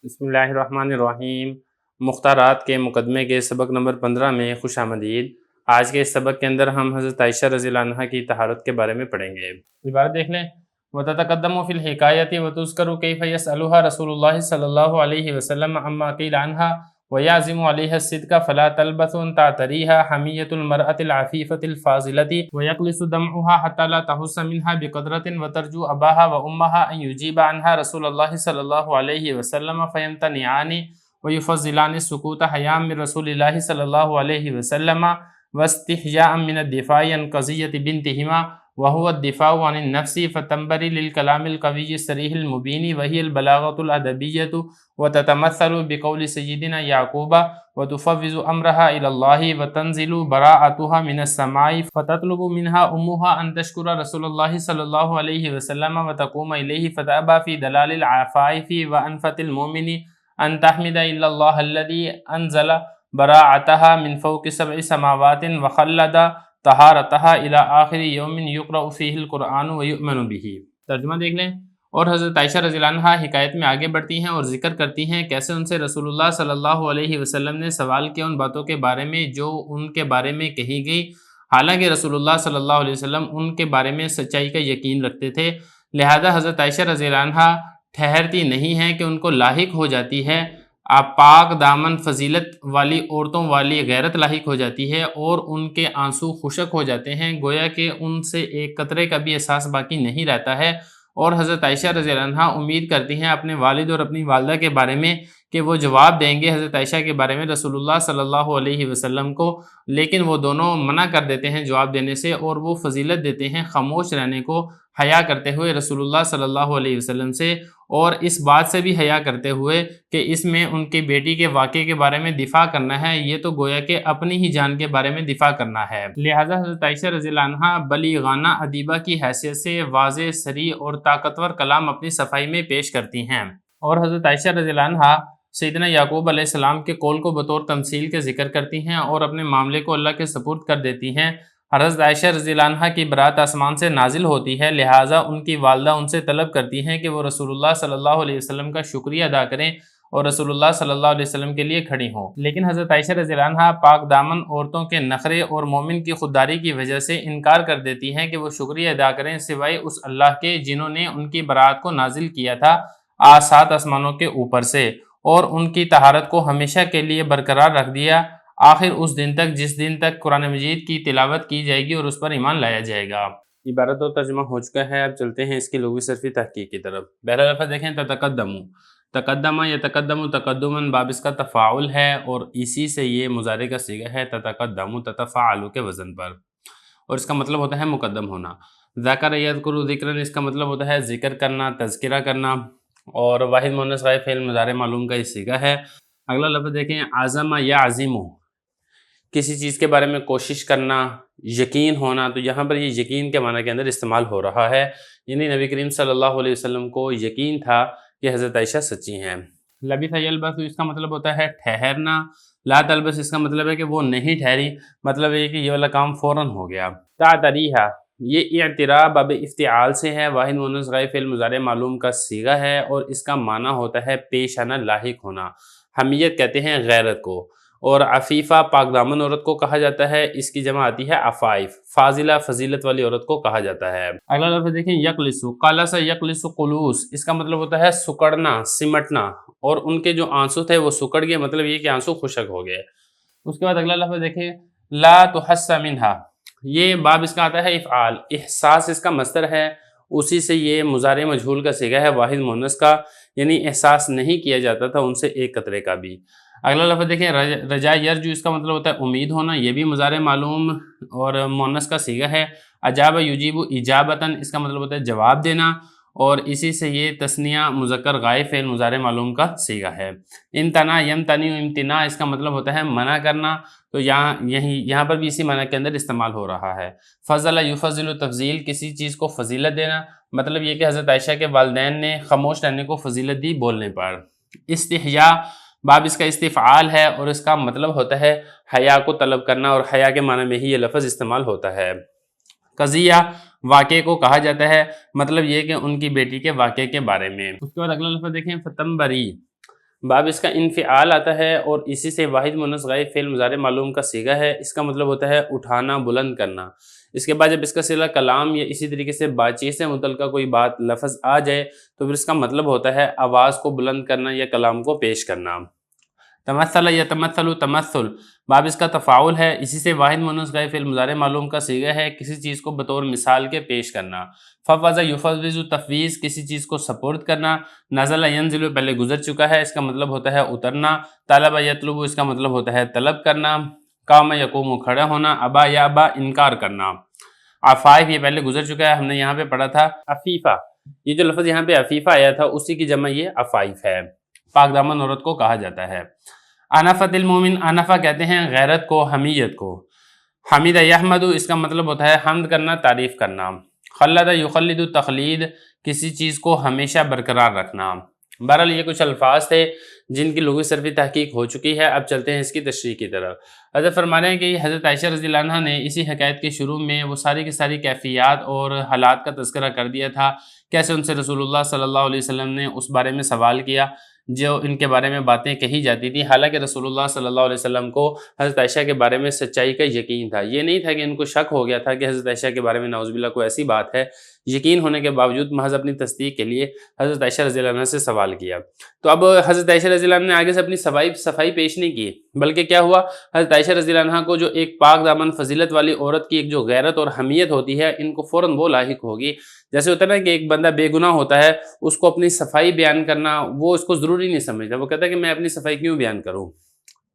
بسم اللہ الرحمن الرحیم۔ مختارات کے مقدمے کے سبق نمبر 15 میں خوش آمدید۔ آج کے اس سبق کے اندر ہم حضرت عائشہ رضی اللہ عنہا کی طہارت کے بارے میں پڑھیں گے۔ عبارت دیکھ لیں۔ وَتَتَقَدَّمُ فِي الْحِكَایَةِ وَتُذْكَرُ كَيْفَ يَسْأَلُهَا رسول اللہ صلی اللہ علیہ وسلم عما قیل عنها وَيَعْزِمُ عَلَيْهَا الصِّدْقَ فَلَا تَلْبَثُ أَن تَعْتَرِيهَا حَمِيَّةُ الْمَرْأَةِ الْعَفِيفَةِ الْفَاضِلَةِ وَيَقْلِصُ دَمْعُهَا حَتَّى لَا تَحُسَّ مِنْهَا بِقَطْرَةٍ وَتَرْجُو أَبَاهَا وَأُمَّهَا أَن يُجِيبَ عَنْهَا رسول اللہ صلی اللہ علیہ وسلم فَيَمْتَنِعَانِ وَيُفَضِّلَانِ السُّكُوتَ حَيَاءً مِّن رسول اللہ صلی اللہ علیہ وسلم وَاسْتِحْيَاءً مِّنَ الدِّفَاعِ عَن قَضِيَّةِ بِنْتِهِمَا وهو الدفاع عن النفس فتنبري للكلام القوي الصريح المبين وهي البلاغة الأدبية وتتمثل بقول سيدنا يعقوب وتفوض أمرها إلى الله وتنزل براءتها من السماء فتطلب منها أمها أن تشكر رسول الله صلى الله عليه وسلم وتقوم إليه فتأبى في دلال العفائف وأنفة المؤمن أن تحمد إلا الله الذي أنزل براءتها من فوق 7 سماوات وخلد طہارتها الى آخر یوم یقرأ فیہ القرآن ویؤمن بہ۔ ترجمہ دیکھ لیں۔ اور حضرت عائشہ رضی اللہ عنہا حکایت میں آگے بڑھتی ہیں اور ذکر کرتی ہیں کیسے ان سے رسول اللہ صلی اللہ علیہ وسلم نے سوال کیا ان باتوں کے بارے میں جو ان کے بارے میں کہی گئی، حالانکہ رسول اللہ صلی اللہ علیہ وسلم ان کے بارے میں سچائی کا یقین رکھتے تھے، لہذا حضرت عائشہ رضی اللہ عنہا ٹھہرتی نہیں ہیں کہ ان کو لاحق ہو جاتی ہے آپ پاک دامن فضیلت والی عورتوں والی غیرت لاحق ہو جاتی ہے اور ان کے آنسو خشک ہو جاتے ہیں، گویا کہ ان سے ایک قطرے کا بھی احساس باقی نہیں رہتا ہے، اور حضرت عائشہ رضی اللہ عنہا امید کرتی ہیں اپنے والد اور اپنی والدہ کے بارے میں کہ وہ جواب دیں گے حضرت عائشہ کے بارے میں رسول اللہ صلی اللہ علیہ وسلم کو، لیکن وہ دونوں منع کر دیتے ہیں جواب دینے سے اور وہ فضیلت دیتے ہیں خاموش رہنے کو، حیا کرتے ہوئے رسول اللہ صلی اللہ علیہ وسلم سے، اور اس بات سے بھی حیا کرتے ہوئے کہ اس میں ان کی بیٹی کے واقعے کے بارے میں دفاع کرنا ہے، یہ تو گویا کہ اپنی ہی جان کے بارے میں دفاع کرنا ہے، لہٰذا حضرت عائشہ رضی اللہ عنہا بلیغانہ ادیبہ کی حیثیت سے واضح صریح اور طاقتور کلام اپنی صفائی میں پیش کرتی ہیں، اور حضرت عائشہ رضی اللہ عنہا سیدنا یعقوب علیہ السلام کے قول کو بطور تمثیل کے ذکر کرتی ہیں اور اپنے معاملے کو اللہ کے سپرد کر دیتی ہیں۔ حضرت عائشہ رضی اللہ عنہا کی برات آسمان سے نازل ہوتی ہے، لہٰذا ان کی والدہ ان سے طلب کرتی ہیں کہ وہ رسول اللہ صلی اللہ علیہ وسلم کا شکریہ ادا کریں اور رسول اللہ صلی اللہ علیہ وسلم کے لیے کھڑی ہوں، لیکن حضرت عائشہ رضی اللہ عنہا پاک دامن عورتوں کے نخرے اور مومن کی خودداری کی وجہ سے انکار کر دیتی ہیں کہ وہ شکریہ ادا کریں سوائے اس اللہ کے جنہوں نے ان کی برات کو نازل کیا تھا 7 آسمانوں کے اوپر سے اور ان کی طہارت کو ہمیشہ کے لیے برقرار رکھ دیا آخر اس دن تک جس دن تک قرآن مجید کی تلاوت کی جائے گی اور اس پر ایمان لایا جائے گا۔ عبارت اور ترجمہ ہو چکا ہے، اب چلتے ہیں اس کی لغوی صرفی تحقیق کی طرف۔ پہلا لفظ دیکھیں تتقدم، تقدم یا تقدم تقدماً باب اس کا تفاعل ہے اور اسی سے یہ مضارع کا صیغہ ہے تتقدم تتفاعل کے وزن پر، اور اس کا مطلب ہوتا ہے مقدم ہونا۔ ذکر یذکر ذکرًا اس کا مطلب ہوتا ہے ذکر کرنا، تذکرہ کرنا، اور واحد مؤنث غائب فعل مضارع معلوم کا یہ صیغہ ہے۔ اگلا لفظ دیکھیں عزم یا عزم، کسی چیز کے بارے میں کوشش کرنا، یقین ہونا، تو یہاں پر یہ یقین کے معنی کے اندر استعمال ہو رہا ہے، یعنی نبی کریم صلی اللہ علیہ وسلم کو یقین تھا کہ حضرت عائشہ سچی ہیں۔ لبث یلبث اس کا مطلب ہوتا ہے ٹھہرنا، لا تلبس اس کا مطلب ہے کہ وہ نہیں ٹھہری، مطلب یہ کہ یہ والا کام فوراً ہو گیا۔ تعتریہا یہ اعتراء باب افتعال سے ہے، واحد مؤنث غائب فعل مضارع معلوم کا صیغہ ہے اور اس کا معنی ہوتا ہے پیش آنا، لاحق ہونا۔ حمیت کہتے ہیں غیرت کو، اور عفیفہ پاک دامن عورت کو کہا جاتا ہے، اس کی جمع آتی ہے عفائف، فاضلہ فضیلت والی عورت کو کہا جاتا ہے۔ اگلا لفظ دیکھیں یقلس، قلس یقلس قلوس اس کا مطلب ہوتا ہے سکڑنا، سمٹنا، اور ان کے جو آنسو تھے وہ سکڑ گئے، مطلب یہ کہ آنسو خشک ہو گئے۔ اس کے بعد اگلا لفظ دیکھیں لا تحس منہا، یہ باب اس کا آتا ہے افعال، احساس اس کا مصدر ہے، اسی سے یہ مضارع مجہول کا صیغہ ہے واحد مؤنث کا، یعنی احساس نہیں کیا جاتا تھا ان سے ایک قطرے کا بھی۔ اگلا لفظ دیکھیں رجا یرجو اس کا مطلب ہوتا ہے امید ہونا، یہ بھی مضارع معلوم اور مؤنث کا صیغہ ہے۔ اجاب یجیب اجابتاً اس کا مطلب ہوتا ہے جواب دینا، اور اسی سے یہ تثنیہ مذکر غائب فعل مضارع معلوم کا صیغہ ہے۔ امتناع یمتنع امتناع اس کا مطلب ہوتا ہے منع کرنا، تو یہاں پر بھی اسی معنی کے اندر استعمال ہو رہا ہے۔ فضل یفضل تفضیل کسی چیز کو فضیلت دینا، مطلب یہ کہ حضرت عائشہ کے والدین نے خاموش رہنے کو فضیلت دی بولنے پر۔ استحیاء باب اس کا استفعال ہے اور اس کا مطلب ہوتا ہے حیا کو طلب کرنا، اور حیا کے معنی میں ہی یہ لفظ استعمال ہوتا ہے۔ قضیہ واقعے کو کہا جاتا ہے، مطلب یہ کہ ان کی بیٹی کے واقعے کے بارے میں۔ اس کے بعد اگلا لفظ دیکھیں فتنبری، باب اس کا انفعال آتا ہے اور اسی سے واحد مونث غائب فعل مضارع معلوم کا صیغہ ہے، اس کا مطلب ہوتا ہے اٹھانا، بلند کرنا۔ اس کے بعد جب اس کا صلہ کلام یا اسی طریقے سے بات چیت سے متعلقہ کوئی بات لفظ آ جائے تو پھر اس کا مطلب ہوتا ہے آواز کو بلند کرنا یا کلام کو پیش کرنا۔ تمثل یا تمثل تمثل، باب اس کا تفاعل ہے، اسی سے واحد مونث غائب فعل مضارع معلوم کا صیغہ ہے، کسی چیز کو بطور مثال کے پیش کرنا۔ فوض یفوض تفویض، کسی چیز کو سپرد کرنا۔ نزل ینزل پہلے گزر چکا ہے، اس کا مطلب ہوتا ہے اترنا۔ طلب یطلب، اس کا مطلب ہوتا ہے طلب کرنا۔ قام یقوم، کھڑا ہونا۔ ابا یا ابا، انکار کرنا۔ عفائف، یہ پہلے گزر چکا ہے، ہم نے یہاں پہ پڑھا تھا عفیفہ، یہ جو لفظ یہاں پہ عفیفہ آیا تھا اسی کی جمع یہ عفائف ہے، پاک دامن عورت کو کہا جاتا ہے۔ انفت المومن، انفا کہتے ہیں غیرت کو، حمیت کو۔ حمید یحمد، اس کا مطلب ہوتا ہے حمد کرنا، تعریف کرنا۔ خلد یخلد تخلید، کسی چیز کو ہمیشہ برقرار رکھنا۔ بہرحال یہ کچھ الفاظ تھے جن کی لغوی صرفی تحقیق ہو چکی ہے، اب چلتے ہیں اس کی تشریح کی طرف۔ حضرت فرما رہے ہیں کہ حضرت عائشہ رضی اللہ عنہ نے اسی حکایت کے شروع میں وہ ساری کی ساری کیفیات اور حالات کا تذکرہ کر دیا تھا، کیسے ان سے رسول اللہ صلی اللہ علیہ وسلم نے اس بارے میں سوال کیا جو ان کے بارے میں باتیں کہی جاتی تھی، حالانکہ رسول اللہ صلی اللہ علیہ وسلم کو حضرت عائشہ کے بارے میں سچائی کا یقین تھا۔ یہ نہیں تھا کہ ان کو شک ہو گیا تھا کہ حضرت عائشہ کے بارے میں نعوذ باللہ کوئی ایسی بات ہے، یقین ہونے کے باوجود محض اپنی تصدیق کے لیے حضرت عائشہ رضی اللہ عنہ سے سوال کیا۔ تو اب حضرت عائشہ رضی اللہ عنہ نے آگے سے اپنی صفائی پیش نہیں کی، بلکہ کیا ہوا، حضرت عائشہ رضی اللہ عنہ کو جو ایک پاک دامن فضیلت والی عورت کی ایک جو غیرت اور حمیت ہوتی ہے، ان کو فوراً وہ لاحق ہوگی۔ جیسے ہوتا ہے نا کہ ایک بندہ بے گناہ ہوتا ہے، اس کو اپنی صفائی بیان کرنا وہ اس کو ضروری نہیں سمجھتا، وہ کہتا ہے کہ میں اپنی صفائی کیوں بیان کروں،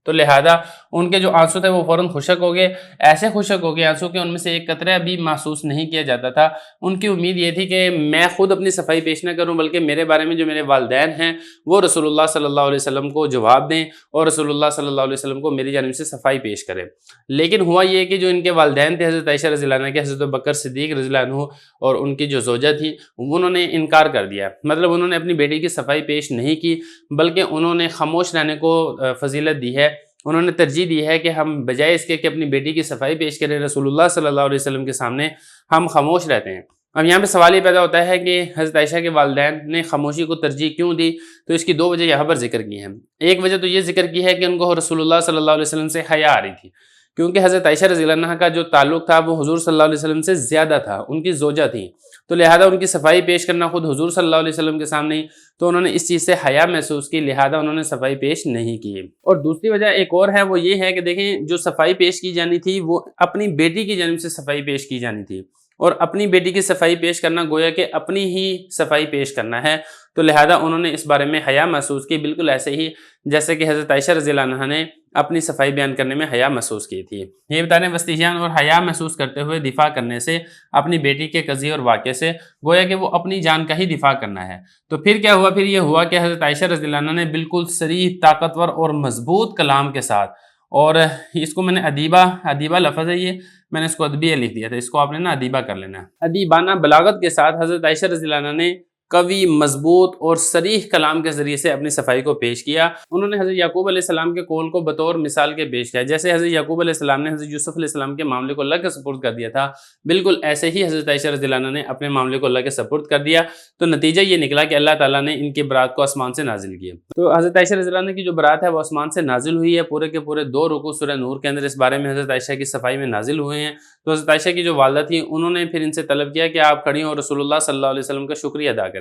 تو لہذا ان کے جو آنسو تھے وہ فوراً خشک ہو گئے، ایسے خشک ہو گئے آنسو کہ ان میں سے ایک قطرہ بھی محسوس نہیں کیا جاتا تھا۔ ان کی امید یہ تھی کہ میں خود اپنی صفائی پیش نہ کروں بلکہ میرے بارے میں جو میرے والدین ہیں وہ رسول اللہ صلی اللہ علیہ وسلم کو جواب دیں اور رسول اللہ صلی اللہ علیہ وسلم کو میری جانب سے صفائی پیش کریں۔ لیکن ہوا یہ کہ جو ان کے والدین تھے حضرت عائشہ رضی اللہ عنہ کے، حضرت بکر صدیق رضی اللہ عنہ اور ان کی جو زوجہ تھی، انہوں نے انکار کر دیا، مطلب انہوں نے اپنی بیٹی کی صفائی پیش نہیں کی بلکہ انہوں نے خاموش رہنے کو فضیلت دی ہے۔ انہوں نے ترجیح دی ہے کہ ہم بجائے اس کے کہ اپنی بیٹی کی صفائی پیش کریں رسول اللہ صلی اللہ علیہ وسلم کے سامنے، ہم خاموش رہتے ہیں۔ اب یہاں پہ سوال یہ پیدا ہوتا ہے کہ حضرت عائشہ کے والدین نے خاموشی کو ترجیح کیوں دی، تو اس کی دو وجہ یہاں پر ذکر کی ہیں۔ ایک وجہ تو یہ ذکر کی ہے کہ ان کو رسول اللہ صلی اللہ علیہ وسلم سے حیا آ رہی تھی، کیونکہ حضرت عائشہ رضی اللہ عنہ کا جو تعلق تھا وہ حضور صلی اللہ علیہ وسلم سے زیادہ تھا، ان کی زوجہ تھیں، تو لہذا ان کی صفائی پیش کرنا خود حضور صلی اللہ علیہ وسلم کے سامنے ہی، تو انہوں نے اس چیز سے حیا محسوس کی، لہذا انہوں نے صفائی پیش نہیں کی۔ اور دوسری وجہ ایک اور ہے، وہ یہ ہے کہ دیکھیں جو صفائی پیش کی جانی تھی وہ اپنی بیٹی کی جانب سے صفائی پیش کی جانی تھی، اور اپنی بیٹی کی صفائی پیش کرنا گویا کہ اپنی ہی صفائی پیش کرنا ہے، تو لہذا انہوں نے اس بارے میں حیا محسوس کی، بالکل ایسے ہی جیسے کہ حضرت عائشہ رضی اللہ عنہ نے اپنی صفائی بیان کرنے میں حیا محسوس کی تھی۔ یہ بتا رہے ہیں وسطیجان اور حیا محسوس کرتے ہوئے دفاع کرنے سے اپنی بیٹی کے قضیے اور واقعے سے گویا کہ وہ اپنی جان کا ہی دفاع کرنا ہے۔ تو پھر کیا ہوا، پھر یہ ہوا کہ حضرت عائشہ رضی اللہ عنہ نے بالکل صریح، طاقتور اور مضبوط کلام کے ساتھ، اور اس کو میں نے ادیبہ لفظ ہے، یہ میں نے اس کو ادبیہ لکھ دیا تھا، اس کو آپ نے نا ادیبہ کر لینا ہے۔ ادیبانہ بلاغت کے ساتھ حضرت عائشہ رضی اللہ عنہ نے قوی، مضبوط اور صریح کلام کے ذریعے سے اپنی صفائی کو پیش کیا۔ انہوں نے حضرت یعقوب علیہ السلام کے قول کو بطور مثال کے پیش کیا، جیسے حضرت یعقوب علیہ السلام نے حضرت یوسف علیہ السلام کے معاملے کو اللہ کے سپرد کر دیا تھا، بالکل ایسے ہی حضرت عائشہ رضی اللہ عنہ نے اپنے معاملے کو اللہ کے سپرد کر دیا۔ تو نتیجہ یہ نکلا کہ اللہ تعالیٰ نے ان کی برات کو آسمان سے نازل کیا۔ تو حضرت عائشہ رضی اللہ عنہ کی جو برات ہے وہ آسمان سے نازل ہوئی ہے، پورے کے پورے 2 رکوع سورہ نور کے اندر اس بارے میں حضرت عائشہ کی صفائی میں نازل ہوئے ہیں۔ تو حضرت عائشہ کی جو والدہ تھی انہوں نے پھر ان سے طلب کیا کہ آپ کھڑی ہوں اور رسول اللہ صلی اللہ علیہ وسلم کا شکریہ ادا کریں،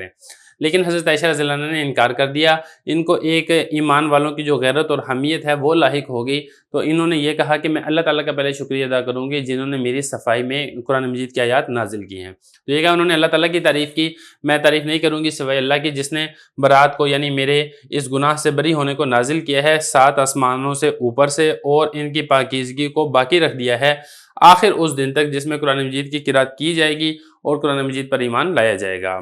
لیکن حضرت عائشہ رضی اللہ عنہ نے انکار کر دیا۔ ان کو ایک ایمان والوں کی جو غیرت اور حمیت ہے وہ لاحق ہوگی، تو انہوں نے یہ کہا کہ میں اللہ تعالیٰ کا پہلے شکریہ ادا کروں گی جنہوں نے میری صفائی میں قرآن مجید کی آیات نازل کی ہیں۔ تو یہ کہا انہوں نے اللہ تعالیٰ کی تعریف کی، میں تعریف نہیں کروں گی سوائے اللہ کی جس نے برات کو، یعنی میرے اس گناہ سے بری ہونے کو نازل کیا ہے 7 آسمانوں سے اوپر سے، اور ان کی پاکیزگی کو باقی رکھ دیا ہے آخر اس دن تک جس میں قرآن مجید کی قرات کی جائے گی اور قرآن مجید پر ایمان لایا جائے گا۔